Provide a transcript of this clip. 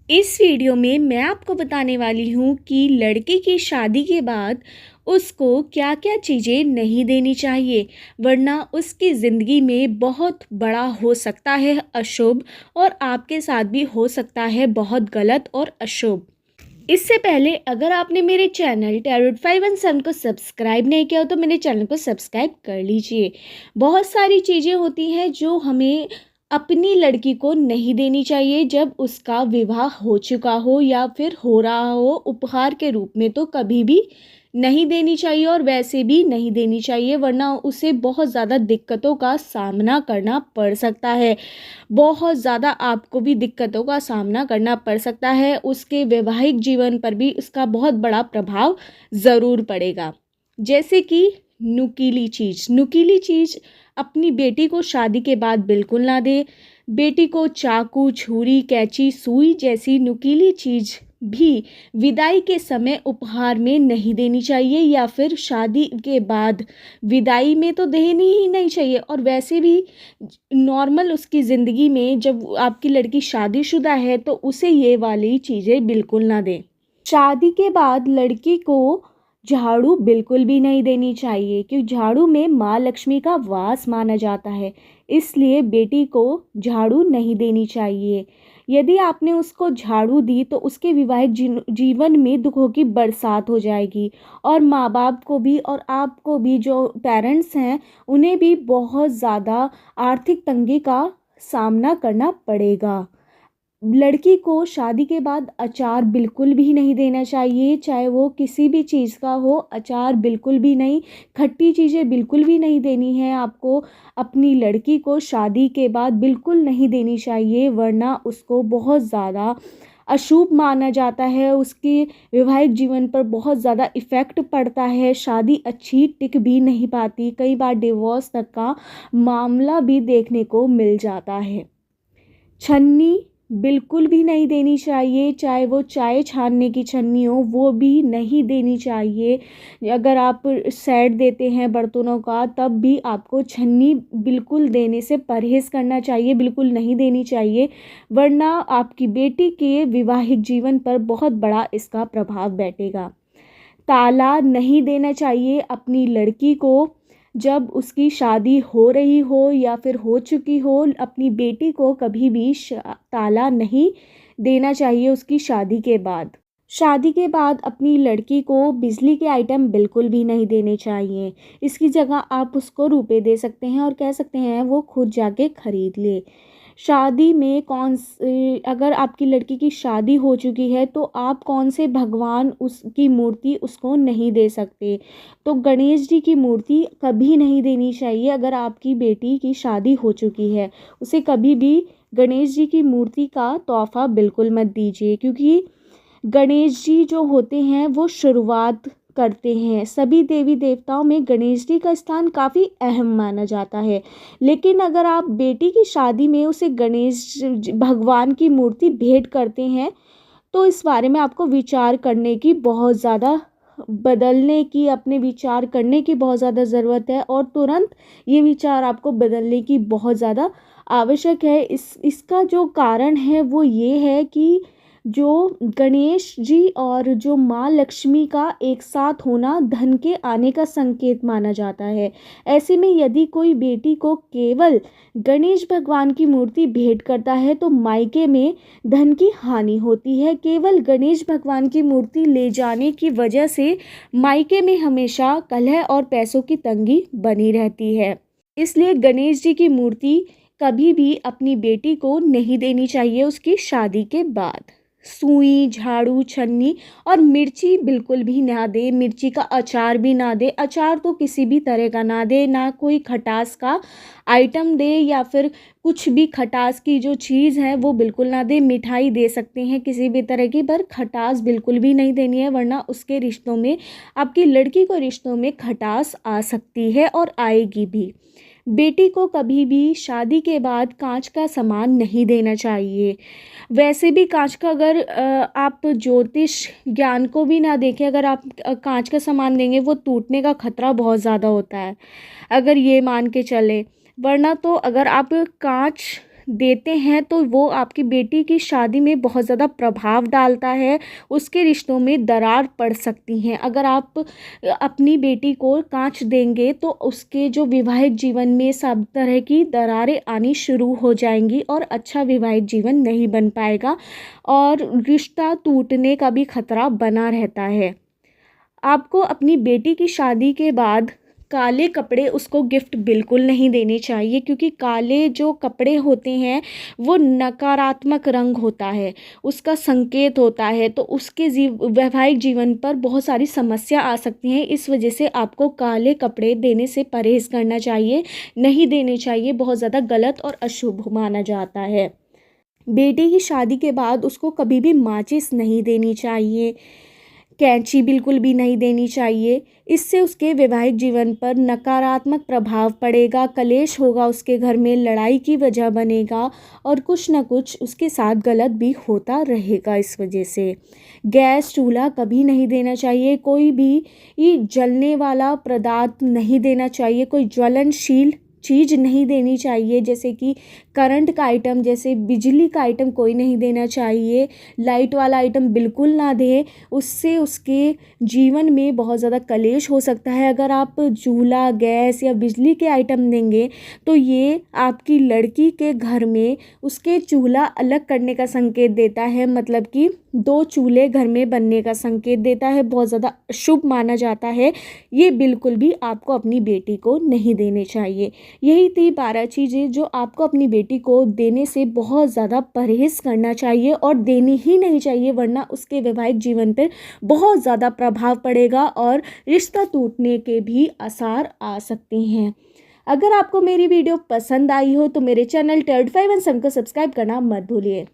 इस वीडियो में मैं आपको बताने वाली हूँ कि लड़के की शादी के बाद उसको क्या-क्या चीज़ें नहीं देनी चाहिए, वरना उसकी ज़िंदगी में बहुत बड़ा हो सकता है अशुभ और आपके साथ भी हो सकता है बहुत गलत और अशुभ। इससे पहले अगर आपने मेरे चैनल टैरोट 517 को सब्सक्राइब नहीं किया हो तो मेरे चैनल को सब्सक्राइब कर लीजिए। बहुत सारी चीज़ें होती हैं जो हमें अपनी लड़की को नहीं देनी चाहिए जब उसका विवाह हो चुका हो या फिर हो रहा हो उपहार के रूप में, तो कभी भी नहीं देनी चाहिए और वैसे भी नहीं देनी चाहिए, वरना उसे बहुत ज़्यादा दिक्कतों का सामना करना पड़ सकता है। बहुत ज़्यादा आपको भी दिक्कतों का सामना करना पड़ सकता है, उसके वैवाहिक जीवन पर भी उसका बहुत बड़ा प्रभाव ज़रूर पड़ेगा। जैसे कि नुकीली चीज़ अपनी बेटी को शादी के बाद बिल्कुल ना दे। बेटी को चाकू, छुरी, कैंची, सुई जैसी नुकीली चीज़ भी विदाई के समय उपहार में नहीं देनी चाहिए या फिर शादी के बाद विदाई में तो देनी ही नहीं चाहिए। और वैसे भी नॉर्मल उसकी ज़िंदगी में जब आपकी लड़की शादीशुदा है तो उसे ये वाली चीज़ें बिल्कुल ना दें। शादी के बाद लड़की को झाड़ू बिल्कुल भी नहीं देनी चाहिए, क्योंकि झाड़ू में माँ लक्ष्मी का वास माना जाता है, इसलिए बेटी को झाड़ू नहीं देनी चाहिए। यदि आपने उसको झाड़ू दी तो उसके वैवाहिक जीवन में दुखों की बरसात हो जाएगी और माँ बाप को भी और आपको भी, जो पेरेंट्स हैं उन्हें भी बहुत ज़्यादा आर्थिक तंगी का सामना करना पड़ेगा। लड़की को शादी के बाद अचार बिल्कुल भी नहीं देना चाहिए, चाहे वो किसी भी चीज़ का हो। अचार बिल्कुल भी नहीं, खट्टी चीज़ें बिल्कुल भी नहीं देनी है आपको। अपनी लड़की को शादी के बाद बिल्कुल नहीं देनी चाहिए, वरना उसको बहुत ज़्यादा अशुभ माना जाता है, उसके वैवाहिक जीवन पर बहुत ज़्यादा इफ़ेक्ट पड़ता है। शादी अच्छी टिक भी नहीं पाती, कई बार डिवोर्स तक का मामला भी देखने को मिल जाता है। छन्नी बिल्कुल भी नहीं देनी चाहिए, चाहे वो चाय छानने की छन्नी हो वो भी नहीं देनी चाहिए। अगर आप सेट देते हैं बर्तनों का तब भी आपको छन्नी बिल्कुल देने से परहेज़ करना चाहिए, बिल्कुल नहीं देनी चाहिए, वरना आपकी बेटी के वैवाहिक जीवन पर बहुत बड़ा इसका प्रभाव बैठेगा। ताला नहीं देना चाहिए अपनी लड़की को जब उसकी शादी हो रही हो या फिर हो चुकी हो। अपनी बेटी को कभी भी ताला नहीं देना चाहिए उसकी शादी के बाद। शादी के बाद अपनी लड़की को बिजली के आइटम बिल्कुल भी नहीं देने चाहिए। इसकी जगह आप उसको रुपए दे सकते हैं और कह सकते हैं वो खुद जाके खरीद ले। शादी में अगर आपकी लड़की की शादी हो चुकी है तो आप कौन से भगवान उसकी मूर्ति उसको नहीं दे सकते। तो गणेश जी की मूर्ति कभी नहीं देनी चाहिए। अगर आपकी बेटी की शादी हो चुकी है उसे कभी भी गणेश जी की मूर्ति का तोहफ़ा बिल्कुल मत दीजिए, क्योंकि गणेश जी जो होते हैं वो शुरुआत करते हैं। सभी देवी देवताओं में गणेश जी का स्थान काफ़ी अहम माना जाता है, लेकिन अगर आप बेटी की शादी में उसे भगवान की मूर्ति भेंट करते हैं तो इस बारे में आपको विचार करने की बहुत ज़्यादा बदलने की अपने विचार करने की बहुत ज़्यादा ज़रूरत है और तुरंत ये विचार आपको बदलने की बहुत ज़्यादा आवश्यक है। इसका जो कारण है वो ये है कि जो गणेश जी और जो माँ लक्ष्मी का एक साथ होना धन के आने का संकेत माना जाता है। ऐसे में यदि कोई बेटी को केवल गणेश भगवान की मूर्ति भेंट करता है तो मायके में धन की हानि होती है। केवल गणेश भगवान की मूर्ति ले जाने की वजह से मायके में हमेशा कलह और पैसों की तंगी बनी रहती है। इसलिए गणेश जी की मूर्ति कभी भी अपनी बेटी को नहीं देनी चाहिए उसकी शादी के बाद। सुई, झाड़ू, छन्नी और मिर्ची बिल्कुल भी ना दे। मिर्ची का अचार भी ना दे। अचार तो किसी भी तरह का ना दे, ना कोई खटास का आइटम दे या फिर कुछ भी खटास की जो चीज़ है वो बिल्कुल ना दे। मिठाई दे सकते हैं किसी भी तरह की, पर खटास बिल्कुल भी नहीं देनी है, वरना उसके रिश्तों में, आपकी लड़की को रिश्तों में खटास आ सकती है और आएगी भी। बेटी को कभी भी शादी के बाद कांच का सामान नहीं देना चाहिए। वैसे भी कांच का, अगर आप ज्योतिष ज्ञान को भी ना देखें, अगर आप कांच का सामान देंगे वो टूटने का खतरा बहुत ज़्यादा होता है, अगर ये मान के चलें। वरना तो अगर आप कांच देते हैं तो वो आपकी बेटी की शादी में बहुत ज़्यादा प्रभाव डालता है, उसके रिश्तों में दरार पड़ सकती हैं। अगर आप अपनी बेटी को कांच देंगे तो उसके जो विवाहित जीवन में सब तरह की दरारें आनी शुरू हो जाएंगी और अच्छा विवाहित जीवन नहीं बन पाएगा और रिश्ता टूटने का भी खतरा बना रहता है। आपको अपनी बेटी की शादी के बाद काले कपड़े उसको गिफ्ट बिल्कुल नहीं देने चाहिए, क्योंकि काले जो कपड़े होते हैं वो नकारात्मक रंग होता है, उसका संकेत होता है, तो उसके वैवाहिक जीवन पर बहुत सारी समस्या आ सकती हैं। इस वजह से आपको काले कपड़े देने से परहेज़ करना चाहिए, नहीं देने चाहिए, बहुत ज़्यादा गलत और अशुभ माना जाता है। बेटी की शादी के बाद उसको कभी भी माचिस नहीं देनी चाहिए, कैंची बिल्कुल भी नहीं देनी चाहिए। इससे उसके वैवाहिक जीवन पर नकारात्मक प्रभाव पड़ेगा, कलेश होगा, उसके घर में लड़ाई की वजह बनेगा और कुछ ना कुछ उसके साथ गलत भी होता रहेगा। इस वजह से गैस चूल्हा कभी नहीं देना चाहिए, कोई भी जलने वाला पदार्थ नहीं देना चाहिए, कोई ज्वलनशील चीज़ नहीं देनी चाहिए, जैसे कि करंट का आइटम, जैसे बिजली का आइटम कोई नहीं देना चाहिए, लाइट वाला आइटम बिल्कुल ना दें, उससे उसके जीवन में बहुत ज़्यादा कलेश हो सकता है। अगर आप चूल्हा, गैस या बिजली के आइटम देंगे तो ये आपकी लड़की के घर में उसके चूल्हा अलग करने का संकेत देता है, मतलब कि 2 चूल्हे घर में बनने का संकेत देता है, बहुत ज़्यादा शुभ माना जाता है। ये बिल्कुल भी आपको अपनी बेटी को नहीं देने चाहिए। यही थी 12 चीज़ें जो आपको अपनी बेटी को देने से बहुत ज़्यादा परहेज़ करना चाहिए और देनी ही नहीं चाहिए, वरना उसके वैवाहिक जीवन पर बहुत ज़्यादा प्रभाव पड़ेगा और रिश्ता टूटने के भी आसार आ सकते हैं। अगर आपको मेरी वीडियो पसंद आई हो तो मेरे चैनल टर्ड 5 एंड सन को सब्सक्राइब करना मत भूलिए।